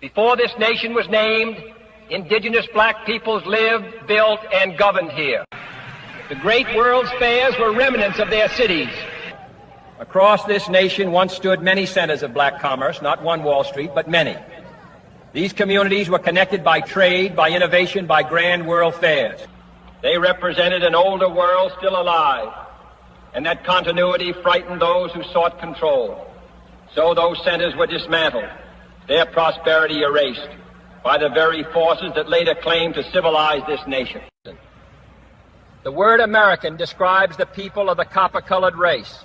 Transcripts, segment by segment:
Before this nation was named, indigenous black peoples lived, built, and governed here. The great world's fairs were remnants of their cities. Across this nation once stood many centers of black commerce, not one Wall Street, but many. These communities were connected by trade, by innovation, by grand world fairs. They represented an older world still alive, and that continuity frightened those who sought control. So those centers were dismantled, their prosperity erased by the very forces that later claimed to civilize this nation. The word American describes the people of the copper-colored race.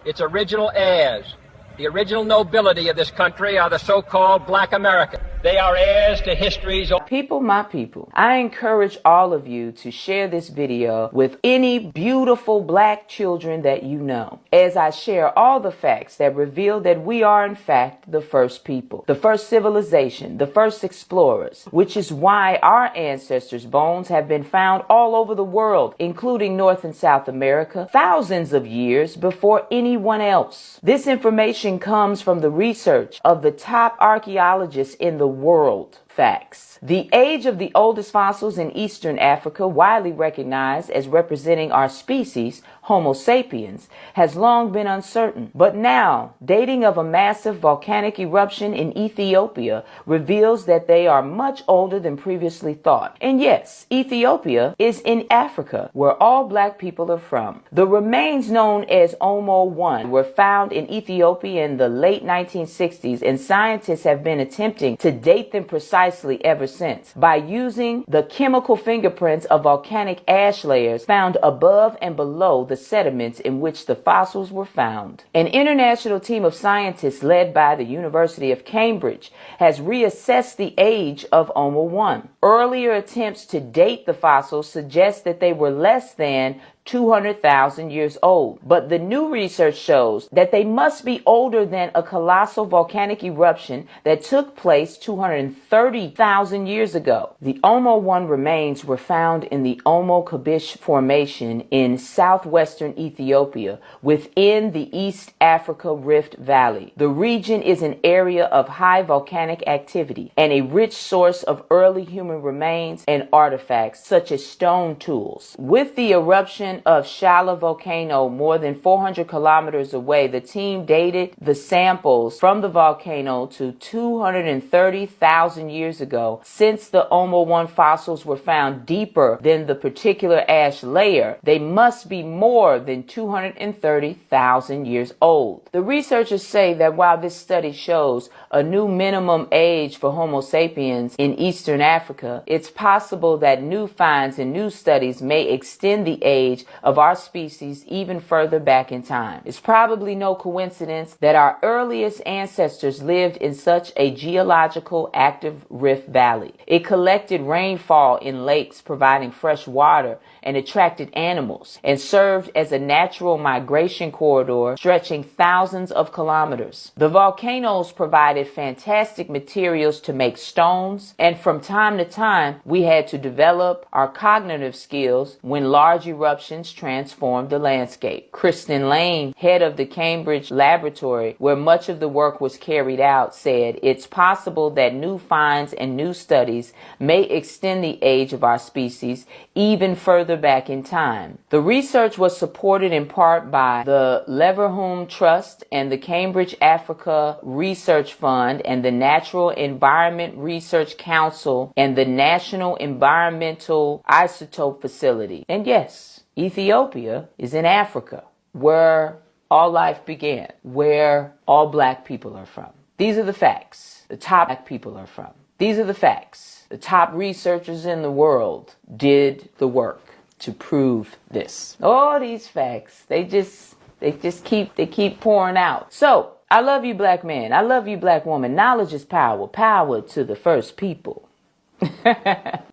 Its original heirs, the original nobility of this country, are the so-called black Americans. They are heirs to history's... People, my people, I encourage all of you to share this video with any beautiful black children that you know, as I share all the facts that reveal that we are in fact the first people, the first civilization, the first explorers, which is why our ancestors' bones have been found all over the world, including North and South America, thousands of years before anyone else. This information comes from the research of the top archaeologists in the world. Facts. The age of the oldest fossils in Eastern Africa, widely recognized as representing our species, Homo sapiens, has long been uncertain. But now, dating of a massive volcanic eruption in Ethiopia reveals that they are much older than previously thought. And yes, Ethiopia is in Africa, where all black people are from. The remains known as Omo 1 were found in Ethiopia in the late 1960s, and scientists have been attempting to date them precisely ever since by using the chemical fingerprints of volcanic ash layers found above and below the sediments in which the fossils were found. An international team of scientists led by the University of Cambridge has reassessed the age of Omo 1. Earlier attempts to date the fossils suggest that they were less than 200,000 years old, but the new research shows that they must be older than a colossal volcanic eruption that took place 230,000 years ago. The Omo 1 remains were found in the Omo Kabish Formation in southwestern Ethiopia within the East Africa Rift Valley. The region is an area of high volcanic activity and a rich source of early human remains and artifacts such as stone tools. With the eruption of Shala volcano more than 400 kilometers away, the team dated the samples from the volcano to 230,000 years ago. Since the Omo 1 fossils were found deeper than the particular ash layer, they must be more than 230,000 years old. The researchers say that while this study shows a new minimum age for Homo sapiens in Eastern Africa, it's possible that new finds and new studies may extend the age of our species even further back in time. It's probably no coincidence that our earliest ancestors lived in such a geological active rift valley. It collected rainfall in lakes, providing fresh water and attracted animals, and served as a natural migration corridor stretching thousands of kilometers. The volcanoes provided fantastic materials to make stones, and from time to time we had to develop our cognitive skills when large eruptions transformed the landscape. Kristen Lane, head of the Cambridge laboratory where much of the work was carried out, said it's possible that new finds and new studies may extend the age of our species even further back in time. The research was supported in part by the Leverhulme Trust and the Cambridge Africa Research Fund and the Natural Environment Research Council and the National Environmental Isotope Facility. And yes, Ethiopia is in Africa, where all life began, where all black people are from. These are the facts. The top black people are from. These are the facts. The top researchers in the world did the work to prove this. All these facts, they keep pouring out. So, I love you, black man. I love you, black woman. Knowledge is power. Power to the first people.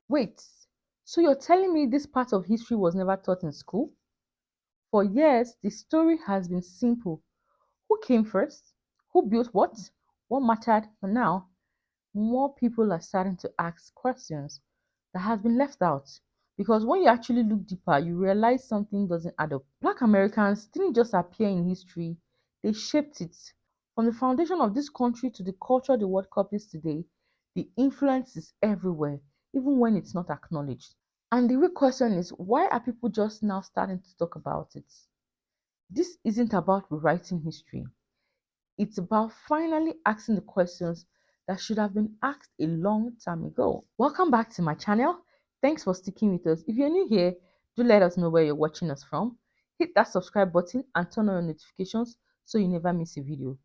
Wait, so you're telling me this part of history was never taught in school? For years, the story has been simple. Who came first? Who built what? What mattered? But now, more people are starting to ask questions that have been left out. Because when you actually look deeper, you realize something doesn't add up. Black Americans didn't just appear in history, they shaped it. From the foundation of this country to the culture the world copies today, The influence is everywhere, even when it's not acknowledged. And the real question is, why are people just now starting to talk about it? This isn't about rewriting history. It's about finally asking the questions that should have been asked a long time ago. Welcome back to my channel. Thanks for sticking with us. If you're new here, do let us know where you're watching us from. Hit that subscribe button and turn on your notifications so you never miss a video.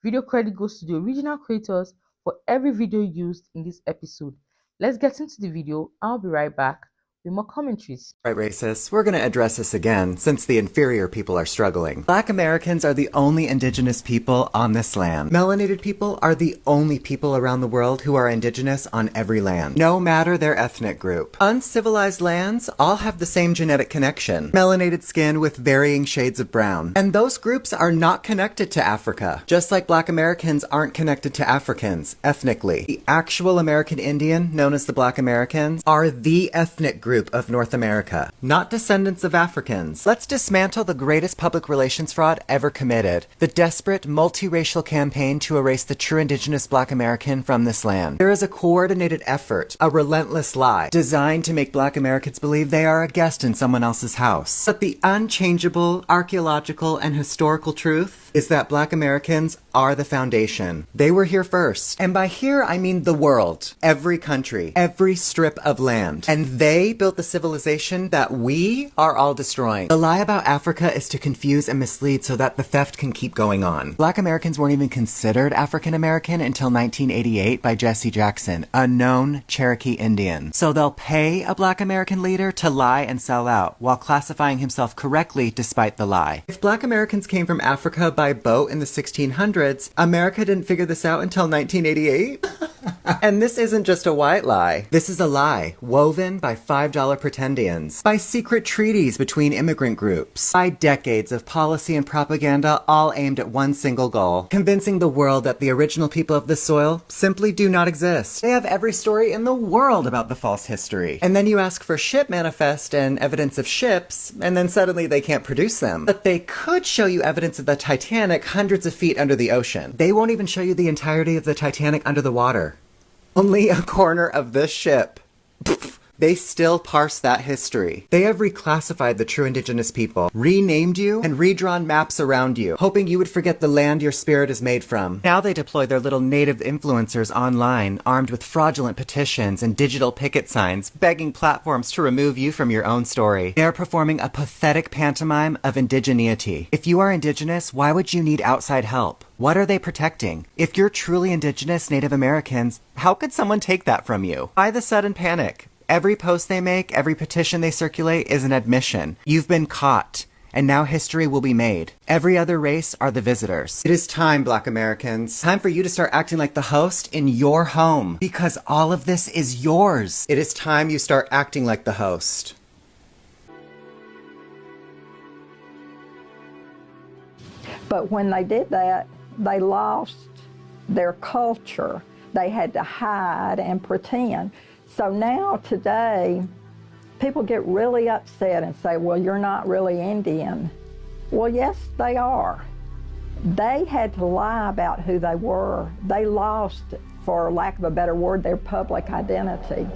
Video credit goes to the original creators for every video used in this episode. Let's get into the video. I'll be right back with more commentaries. Right, racists, we're going to address this again since the inferior people are struggling. Black Americans are the only indigenous people on this land. Melanated people are the only people around the world who are indigenous on every land, no matter their ethnic group. Uncivilized lands all have the same genetic connection, melanated skin with varying shades of brown. And those groups are not connected to Africa, just like Black Americans aren't connected to Africans ethnically. The actual American Indian, known as the Black Americans, are the ethnic group of North America, not descendants of Africans. Let's dismantle the greatest public relations fraud ever committed, the desperate multiracial campaign to erase the true indigenous Black American from this land. There is a coordinated effort, a relentless lie, designed to make Black Americans believe they are a guest in someone else's house. But the unchangeable archaeological and historical truth is that Black Americans are the foundation. They were here first. And by here, I mean the world, every country, every strip of land. And they built the civilization that we are all destroying. The lie about Africa is to confuse and mislead so that the theft can keep going on. Black Americans weren't even considered African American until 1988 by Jesse Jackson, a known Cherokee Indian. So they'll pay a Black American leader to lie and sell out while classifying himself correctly despite the lie. If Black Americans came from Africa by boat in the 1600s, America didn't figure this out until 1988? And this isn't just a white lie. This is a lie woven by $5 pretendians, by secret treaties between immigrant groups, by decades of policy and propaganda all aimed at one single goal, convincing the world that the original people of this soil simply do not exist. They have every story in the world about the false history. And then you ask for ship manifest and evidence of ships, and then suddenly they can't produce them. But they could show you evidence of the Titanic hundreds of feet under the ocean. They won't even show you the entirety of the Titanic under the water. Only a corner of this ship. They still parse that history. They have reclassified the true indigenous people, renamed you, and redrawn maps around you, hoping you would forget the land your spirit is made from. Now they deploy their little native influencers online, armed with fraudulent petitions and digital picket signs, begging platforms to remove you from your own story. They are performing a pathetic pantomime of indigeneity. If you are indigenous, why would you need outside help? What are they protecting? If you're truly indigenous Native Americans, how could someone take that from you? Why the sudden panic? Every post they make, every petition they circulate is an admission. You've been caught, and now history will be made. Every other race are the visitors. It is time, Black Americans. Time for you to start acting like the host in your home, because all of this is yours. It is time you start acting like the host. But when they did that, they lost their culture. They had to hide and pretend. So now, today, people get really upset and say, well, you're not really Indian. Well, yes, they are. They had to lie about who they were. They lost, for lack of a better word, their public identity.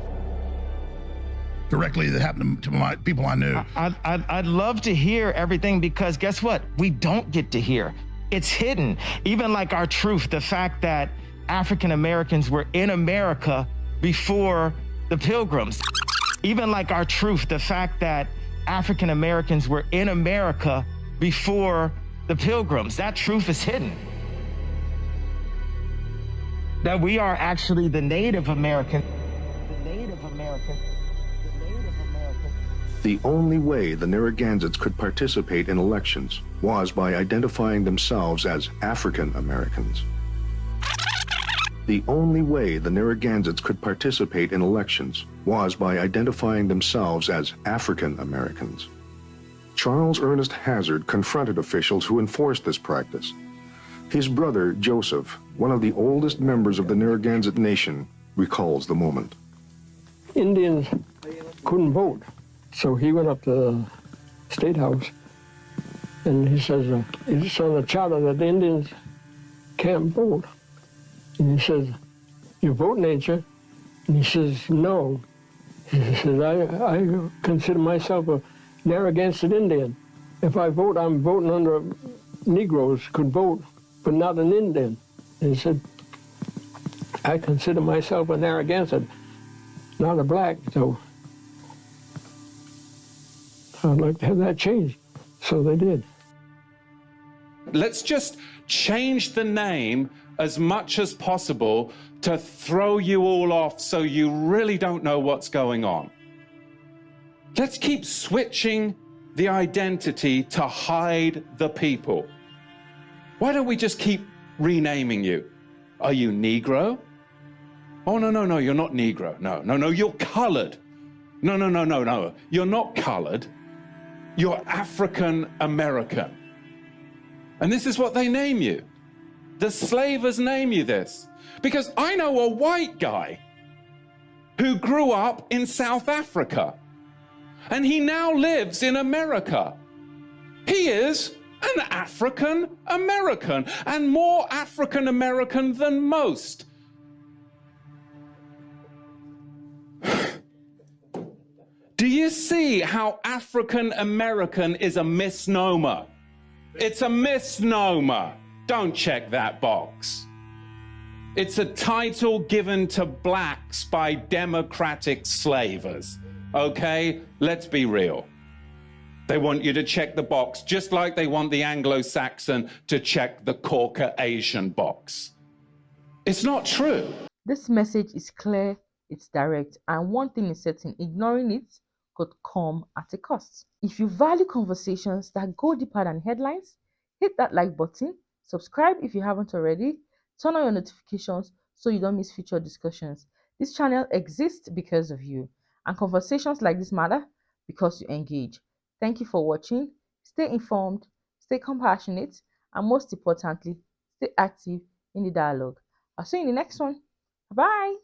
Directly that happened to my people I knew. I'd love to hear everything, because guess what? We don't get to hear. It's hidden. Even like our truth, the fact that African Americans were in America before the Pilgrims. Even like our truth, the fact that African Americans were in America before the Pilgrims. That truth is hidden. That we are actually the Native American. The Native American. The only way the Narragansetts could participate in elections was by identifying themselves as African Americans. The only way the Narragansetts could participate in elections was by identifying themselves as African Americans. Charles Ernest Hazard confronted officials who enforced this practice. His brother, Joseph, one of the oldest members of the Narragansett Nation, recalls the moment. Indians couldn't vote, so he went up to the State House and he says, it's on the charter that the Indians can't vote. And he says, you voting, ain't you? And he says, no. He says, I consider myself a Narragansett Indian. If I vote, I'm voting under Negroes could vote, but not an Indian. And he said, I consider myself a Narragansett, not a black, so I'd like to have that changed. So they did. Let's just change the name as much as possible to throw you all off so you really don't know what's going on. Let's keep switching the identity to hide the people. Why don't we just keep renaming you? Are you Negro? Oh, no, you're not Negro. No, you're colored. No, you're not colored. You're African American. And this is what they name you. The slavers name you this. Because I know a white guy who grew up in South Africa, and he now lives in America. He is an African American, and more African American than most. Do you see how African American is a misnomer? It's a misnomer. Don't check that box. It's a title given to blacks by democratic slavers. Okay? Let's be real. They want you to check the box just like they want the Anglo-Saxon to check the Caucasian box. It's not true. This message is clear, it's direct, and one thing is certain, ignoring it could come at a cost. If you value conversations that go deeper than headlines, hit that like button, subscribe if you haven't already, turn on your notifications so you don't miss future discussions. This channel exists because of you, and conversations like this matter because you engage. Thank you for watching. Stay informed, stay compassionate, and most importantly, stay active in the dialogue. I'll see you in the next one. Bye.